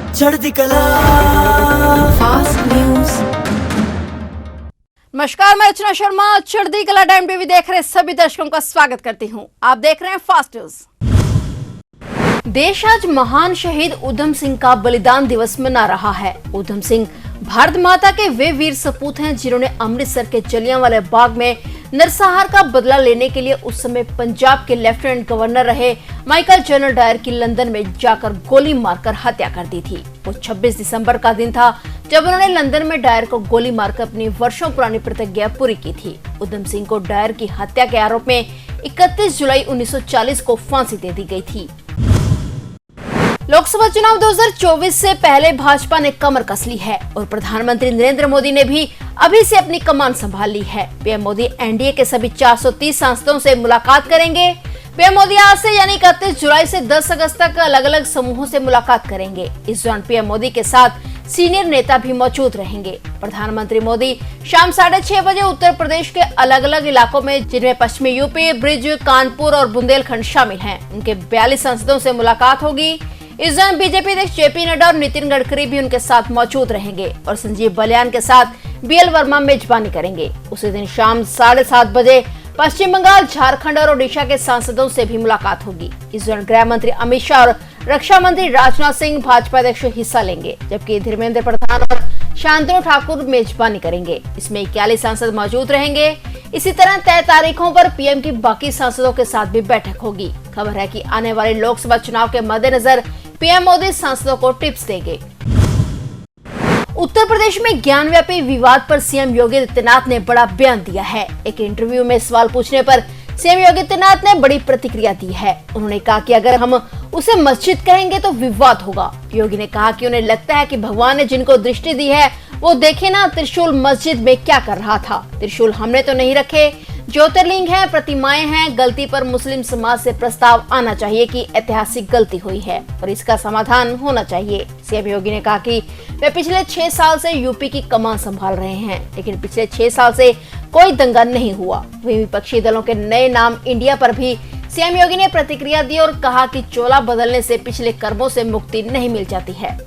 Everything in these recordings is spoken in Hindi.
चढ़ती कला फास्ट न्यूज। नमस्कार, मैं अर्चना शर्मा चढ़ती कला टाइम टीवी देख रहे सभी दर्शकों का स्वागत करती हूं। आप देख रहे हैं फास्ट न्यूज। देश आज महान शहीद उधम सिंह का बलिदान दिवस मना रहा है। उधम सिंह भारत माता के वे वीर सपूत हैं जिन्होंने अमृतसर के जलियांवाला बाग में नरसंहार का बदला लेने के लिए उस समय पंजाब के लेफ्टिनेंट गवर्नर रहे माइकल जनरल डायर की लंदन में जाकर गोली मारकर हत्या कर दी थी। वो 26 दिसंबर का दिन था जब उन्होंने लंदन में डायर को गोली मारकर अपनी वर्षों पुरानी प्रतिज्ञा पूरी की थी। उधम सिंह को डायर की हत्या के आरोप में 31 जुलाई 1940 को फांसी दे दी गई थी। लोकसभा चुनाव 2024 से पहले भाजपा ने कमर कस ली है और प्रधानमंत्री नरेंद्र मोदी ने भी अभी से अपनी कमान संभाल ली है। पीएम मोदी एनडीए के सभी 430 सांसदों से मुलाकात करेंगे। पीएम मोदी आज से यानी 31 जुलाई से 10 अगस्त तक अलग अलग समूहों से मुलाकात करेंगे। इस दौरान पीएम मोदी के साथ सीनियर नेता भी मौजूद रहेंगे। प्रधानमंत्री मोदी शाम 6:30 बजे उत्तर प्रदेश के अलग अलग इलाकों में, जिनमें पश्चिमी यूपी, ब्रिज, कानपुर और बुंदेलखंड शामिल हैं, उनके 42 सांसदों से मुलाकात होगी। इस दौरान बीजेपी अध्यक्ष जेपी नड्डा और नितिन गडकरी भी उनके साथ मौजूद रहेंगे और संजीव बलियान के साथ बीएल वर्मा मेजबानी करेंगे। उसी दिन शाम 7:30 बजे पश्चिम बंगाल, झारखंड और ओडिशा के सांसदों से भी मुलाकात होगी। इस दौरान गृह मंत्री अमित शाह और रक्षा मंत्री राजनाथ सिंह भाजपा अध्यक्ष हिस्सा लेंगे, जबकि धर्मेंद्र प्रधान और शांतनु ठाकुर मेजबानी करेंगे। इसमें 41 सांसद मौजूद रहेंगे। इसी तरह तय तारीखों पर पीएम की बाकी सांसदों के साथ भी बैठक होगी। खबर है कि आने वाले लोकसभा चुनाव के मद्देनजर पीएम मोदी सांसदों को टिप्स देंगे। उत्तर प्रदेश में ज्ञानव्यापी विवाद पर सीएम योगी आदित्यनाथ ने बड़ा बयान दिया है। एक इंटरव्यू में सवाल पूछने पर सीएम योगी आदित्यनाथ ने बड़ी प्रतिक्रिया दी है। उन्होंने कहा कि अगर हम उसे मस्जिद कहेंगे तो विवाद होगा। योगी ने कहा कि उन्हें लगता है कि भगवान ने जिनको दृष्टि दी है वो देखे ना त्रिशूल मस्जिद में क्या कर रहा था। त्रिशूल हमने तो नहीं रखे, ज्योतिर्लिंग है, प्रतिमाएं हैं। गलती पर मुस्लिम समाज से प्रस्ताव आना चाहिए कि ऐतिहासिक गलती हुई है और इसका समाधान होना चाहिए। सीएम योगी ने कहा कि वे पिछले 6 साल से यूपी की कमान संभाल रहे हैं, लेकिन पिछले 6 साल से कोई दंगा नहीं हुआ। वहीं विपक्षी दलों के नए नाम इंडिया पर भी सीएम योगी ने प्रतिक्रिया दी और कहा कि चोला बदलने से पिछले कर्मों से मुक्ति नहीं मिल जाती है।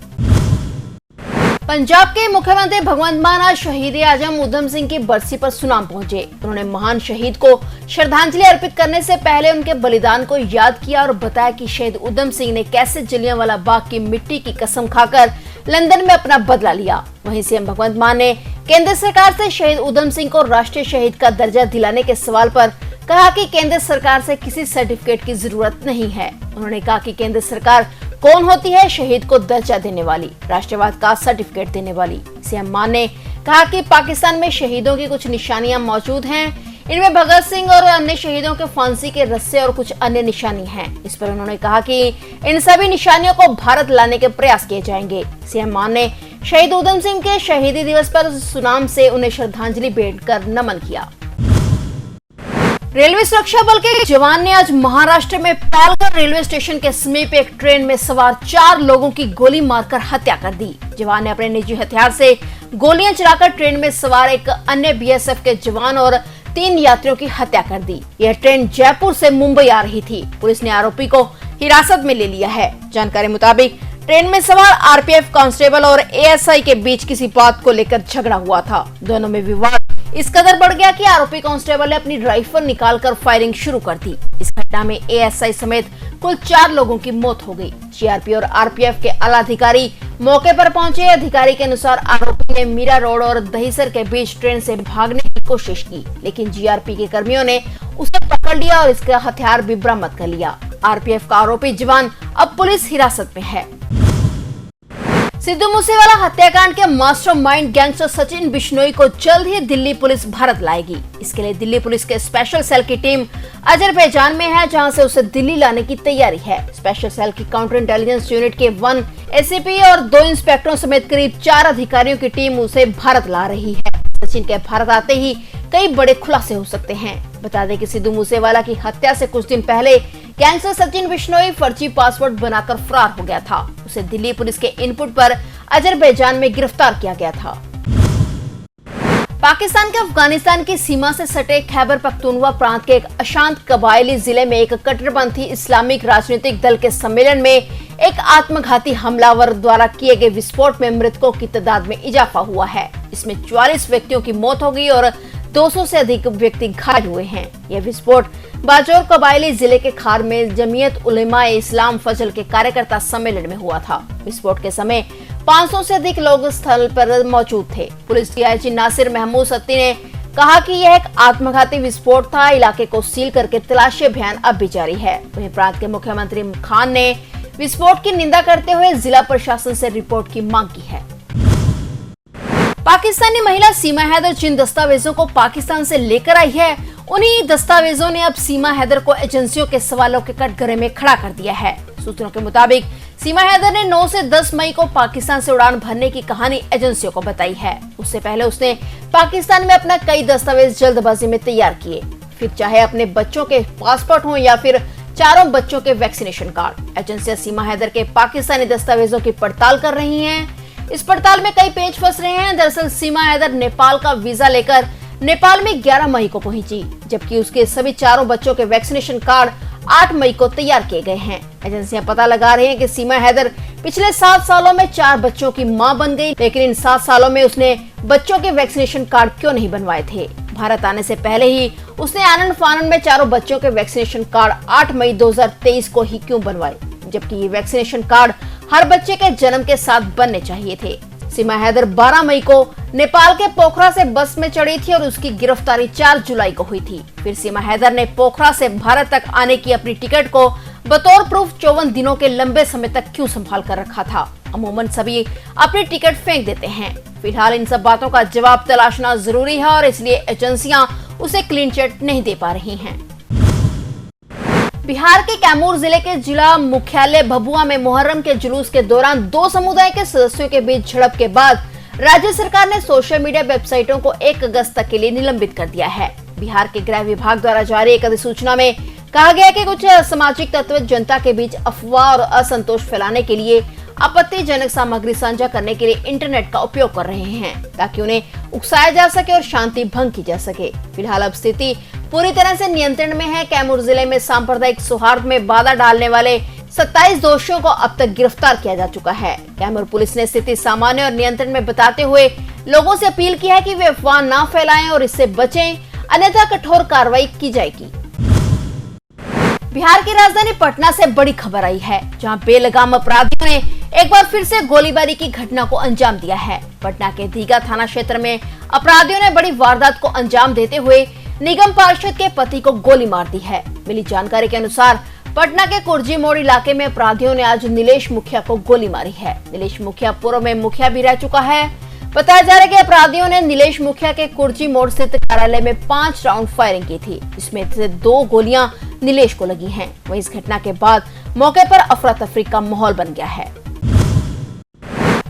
पंजाब के मुख्यमंत्री भगवंत मान आज शहीद आजम उधम सिंह की बरसी पर सुनाम पहुंचे। उन्होंने महान शहीद को श्रद्धांजलि अर्पित करने से पहले उनके बलिदान को याद किया और बताया कि शहीद उधम सिंह ने कैसे जलियांवाला बाग की मिट्टी की कसम खाकर लंदन में अपना बदला लिया। वहीं सीएम भगवंत मान ने केंद्र सरकार से शहीद उधम सिंह को राष्ट्रीय शहीद का दर्जा दिलाने के सवाल पर कहा कि केंद्र सरकार से किसी सर्टिफिकेट की जरूरत नहीं है। उन्होंने कहा कि केंद्र सरकार कौन होती है? शहीद को दर्जा देने वाली, राष्ट्रवाद का सर्टिफिकेट देने वाली। सीएम मान ने कहा कि पाकिस्तान में शहीदों की कुछ निशानियां मौजूद हैं। इनमें भगत सिंह और अन्य शहीदों के फांसी के रस्से और कुछ अन्य निशानी हैं। इस पर उन्होंने कहा कि इन सभी निशानियों को भारत लाने के प्रयास किए जाएंगे। सीएम मान ने शहीद उधम सिंह के शहीदी दिवस पर सुनाम से उन्हें श्रद्धांजलि भेंट कर नमन किया। रेलवे सुरक्षा बल के जवान ने आज महाराष्ट्र में पालघर रेलवे स्टेशन के समीप एक ट्रेन में सवार 4 लोगों की गोली मारकर हत्या कर दी। जवान ने अपने निजी हथियार से गोलियां चलाकर ट्रेन में सवार एक अन्य बीएसएफ के जवान और 3 यात्रियों की हत्या कर दी। यह ट्रेन जयपुर से मुंबई आ रही थी। पुलिस ने आरोपी को हिरासत में ले लिया है। जानकारी मुताबिक ट्रेन में सवार आरपीएफ कांस्टेबल और एएसआई के बीच किसी बात को लेकर झगड़ा हुआ था। दोनों में विवाद इस कदर बढ़ गया कि आरोपी कांस्टेबल ने अपनी राइफल निकालकर फायरिंग शुरू कर दी। इस घटना में एएसआई समेत कुल 4 लोगों की मौत हो गई। जीआरपी और आरपीएफ के आला अधिकारी मौके पर पहुंचे। अधिकारी के अनुसार आरोपी ने मीरा रोड और दहीसर के बीच ट्रेन से भागने की कोशिश की, लेकिन जीआरपी के कर्मियों ने उसे पकड़ लिया और इसका हथियार भी बरामद कर लिया। आरपीएफ का आरोपी जवान अब पुलिस हिरासत में है। सिद्धू मूसेवाला हत्याकांड के मास्टरमाइंड गैंगस्टर सचिन बिश्नोई को जल्द ही दिल्ली पुलिस भारत लाएगी। इसके लिए दिल्ली पुलिस के स्पेशल सेल की टीम अजरबैजान में है, जहां से उसे दिल्ली लाने की तैयारी है। स्पेशल सेल की काउंटर इंटेलिजेंस यूनिट के 1 एसीपी और 2 इंस्पेक्टरों समेत करीब 4 अधिकारियों की टीम उसे भारत ला रही है। सचिन के भारत आते ही कई बड़े खुलासे हो सकते हैं। बता दें कि सिद्धू मूसेवाला की हत्या से कुछ दिन पहले गैंगस्टर सचिन बिश्नोई फर्जी पासवर्ड बनाकर फरार हो गया था। उसे दिल्ली पुलिस के इनपुट पर अजरबैजान में गिरफ्तार किया गया था। पाकिस्तान के अफगानिस्तान की सीमा से सटे खैबर पख्तूनख्वा प्रांत के एक अशांत कबायली जिले में एक कट्टरपंथी इस्लामिक राजनीतिक दल के सम्मेलन में एक आत्मघाती हमलावर द्वारा किए गए विस्फोट में मृतकों की तादाद में इजाफा हुआ है। इसमें 44 व्यक्तियों की मौत हो गई और 200 से अधिक व्यक्ति घायल हुए हैं। यह विस्फोट बाजौर कबायली जिले के खार में जमीयत उलेमा ए इस्लाम फजल के कार्यकर्ता सम्मेलन में हुआ था। विस्फोट के समय 500 से अधिक लोग स्थल पर मौजूद थे। पुलिस डीआईजी नासिर महमूद सत्ती ने कहा कि यह एक आत्मघाती विस्फोट था। इलाके को सील करके तलाशी अभियान अब भी जारी है। वहीं प्रांत के मुख्यमंत्री खान ने विस्फोट की निंदा करते हुए जिला प्रशासन से रिपोर्ट की मांग की है। पाकिस्तानी महिला सीमा हैदर जिन दस्तावेजों को पाकिस्तान से लेकर आई है, उन्हीं दस्तावेजों ने अब सीमा हैदर को एजेंसियों के सवालों के कटघरे में खड़ा कर दिया है। सूत्रों के मुताबिक सीमा हैदर ने 9 से 10 मई को पाकिस्तान से उड़ान भरने की कहानी एजेंसियों को बताई है। उससे पहले उसने पाकिस्तान में अपना कई दस्तावेज जल्दबाजी में तैयार किए, फिर चाहे अपने बच्चों के पासपोर्ट हों या फिर चारों बच्चों के वैक्सीनेशन कार्ड। एजेंसियां सीमा हैदर के पाकिस्तानी दस्तावेजों की पड़ताल कर रही हैं। इस पड़ताल में कई पेच फंस रहे हैं। दरअसल सीमा हैदर नेपाल का वीजा लेकर नेपाल में 11 मई को पहुंची, जबकि उसके सभी चारों बच्चों के वैक्सीनेशन कार्ड 8 मई को तैयार किए गए हैं। एजेंसियां पता लगा रही हैं कि सीमा हैदर पिछले 7 सालों में 4 बच्चों की मां बन गई, लेकिन इन 7 सालों में उसने बच्चों के वैक्सीनेशन कार्ड क्यों नहीं बनवाए थे। भारत आने से पहले ही उसने आनन फानन में चारों बच्चों के वैक्सीनेशन कार्ड 8 मई 2023 को ही क्यों बनवाए, जबकि ये वैक्सीनेशन कार्ड हर बच्चे के जन्म के साथ बनने चाहिए थे। सीमा हैदर 12 मई को नेपाल के पोखरा से बस में चढ़ी थी और उसकी गिरफ्तारी 4 जुलाई को हुई थी। फिर सीमा हैदर ने पोखरा से भारत तक आने की अपनी टिकट को बतौर प्रूफ 54 दिनों के लंबे समय तक क्यों संभाल कर रखा था। अमूमन सभी अपनी टिकट फेंक देते हैं। फिलहाल इन सब बातों का जवाब तलाशना जरूरी है और इसलिए एजेंसियां उसे क्लीन चिट नहीं दे पा रही हैं। बिहार के कैमूर जिले के जिला मुख्यालय भभुआ में मुहर्रम के जुलूस के दौरान 2 समुदाय के सदस्यों के बीच झड़प के बाद राज्य सरकार ने सोशल मीडिया वेबसाइटों को 1 अगस्त तक के लिए निलंबित कर दिया है। बिहार के गृह विभाग द्वारा जारी एक अधिसूचना में कहा गया कि कुछ सामाजिक तत्व जनता के बीच अफवाह और असंतोष फैलाने के लिए आपत्तिजनक सामग्री साझा करने के लिए इंटरनेट का उपयोग कर रहे हैं, ताकि उन्हें उकसाया जा सके और शांति भंग की जा सके। फिलहाल अब स्थिति पूरी तरह से नियंत्रण में है। कैमूर जिले में सांप्रदायिक सौहार्द में बाधा डालने वाले 27 दोषियों को अब तक गिरफ्तार किया जा चुका है। कैमूर पुलिस ने स्थिति सामान्य और नियंत्रण में बताते हुए लोगों से अपील की है कि वे अफवाह न फैलाएं और इससे बचें, अन्यथा कठोर कार्रवाई की जाएगी। बिहार की राजधानी पटना से बड़ी खबर आई है, जहां बेलगाम अपराधियों ने एक बार फिर से गोलीबारी की घटना को अंजाम दिया है। पटना के दीघा थाना क्षेत्र में अपराधियों ने बड़ी वारदात को अंजाम देते हुए निगम पार्षद के पति को गोली मार दी है। मिली जानकारी के अनुसार पटना के कुर्जी मोड़ इलाके में अपराधियों ने आज नीलेश मुखिया को गोली मारी है। नीलेश मुखिया पूर्व में मुखिया भी रह चुका है। बताया जा रहा है कि अपराधियों ने नीलेश मुखिया के कुर्जी मोड़ स्थित कार्यालय में 5 राउंड फायरिंग की थी, जिसमें से 2 गोलियां नीलेश को लगी हैं। वहीं इस घटना के बाद मौके पर अफरा तफरी का माहौल बन गया है।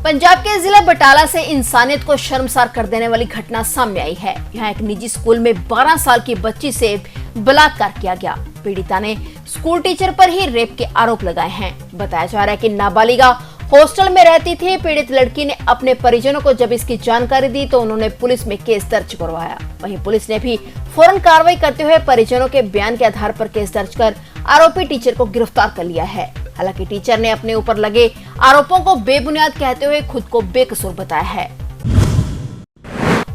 पंजाब के जिला बटाला से इंसानियत को शर्मसार कर देने वाली घटना सामने आई है। यहाँ एक निजी स्कूल में 12 साल की बच्ची से बलात्कार किया गया। पीड़िता ने स्कूल टीचर पर ही रेप के आरोप लगाए हैं। बताया जा रहा है कि नाबालिगा हॉस्टल में रहती थी। पीड़ित लड़की ने अपने परिजनों को जब इसकी जानकारी दी तो उन्होंने पुलिस में केस दर्ज करवाया। वहीं पुलिस ने भी फौरन कार्रवाई करते हुए परिजनों के बयान के आधार पर केस दर्ज कर आरोपी टीचर को गिरफ्तार कर लिया है। हालांकि टीचर ने अपने ऊपर लगे आरोपों को बेबुनियाद कहते हुए खुद को बेकसूर बताया है।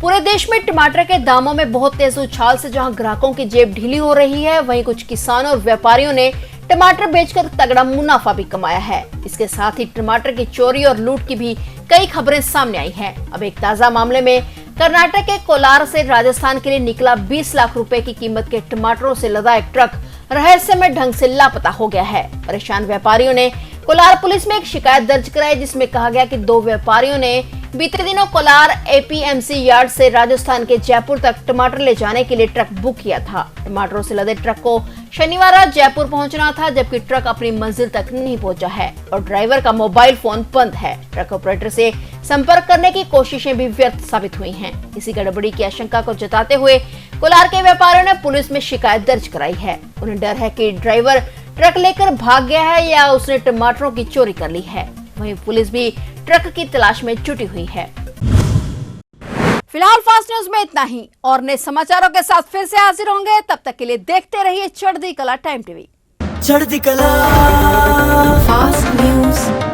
पूरे देश में टमाटर के दामों में बहुत तेज उछाल से जहां ग्राहकों की जेब ढीली हो रही है, वहीं कुछ किसानों और व्यापारियों ने टमाटर बेचकर तगड़ा मुनाफा भी कमाया है। इसके साथ ही टमाटर की चोरी और लूट की भी कई खबरें सामने आई हैं। अब एक ताजा मामले में कर्नाटक के कोलार से राजस्थान के लिए निकला 20 लाख रुपए की कीमत के टमाटरों से लदा एक ट्रक रहस्यमय ढंग से लापता हो गया है। परेशान व्यापारियों ने कोलार पुलिस में एक शिकायत दर्ज कराई, जिसमें कहा गया कि 2 व्यापारियों ने बीते दिनों कोलार एपीएमसी यार्ड से राजस्थान के जयपुर तक टमाटर ले जाने के लिए ट्रक बुक किया था। टमाटरों से लदे ट्रक को शनिवार रात जयपुर पहुंचना था, जबकि ट्रक अपनी मंजिल तक नहीं पहुंचा है और ड्राइवर का मोबाइल फोन बंद है। ट्रक ऑपरेटर से संपर्क करने की कोशिशें भी व्यर्थ साबित हुई हैं। इसी गड़बड़ी की आशंका को जताते हुए कोलार के व्यापारियों ने पुलिस में शिकायत दर्ज कराई है। उन्हें डर है कि ड्राइवर ट्रक लेकर भाग गया है या उसने टमाटरों की चोरी कर ली है। वहीं पुलिस भी ट्रक की तलाश में जुटी हुई है। फिलहाल फास्ट न्यूज में इतना ही और नए समाचारों के साथ फिर से हाजिर होंगे। तब तक के लिए देखते रहिए चढ़ती कला टाइम टीवी। चढ़ती कला फास्ट न्यूज।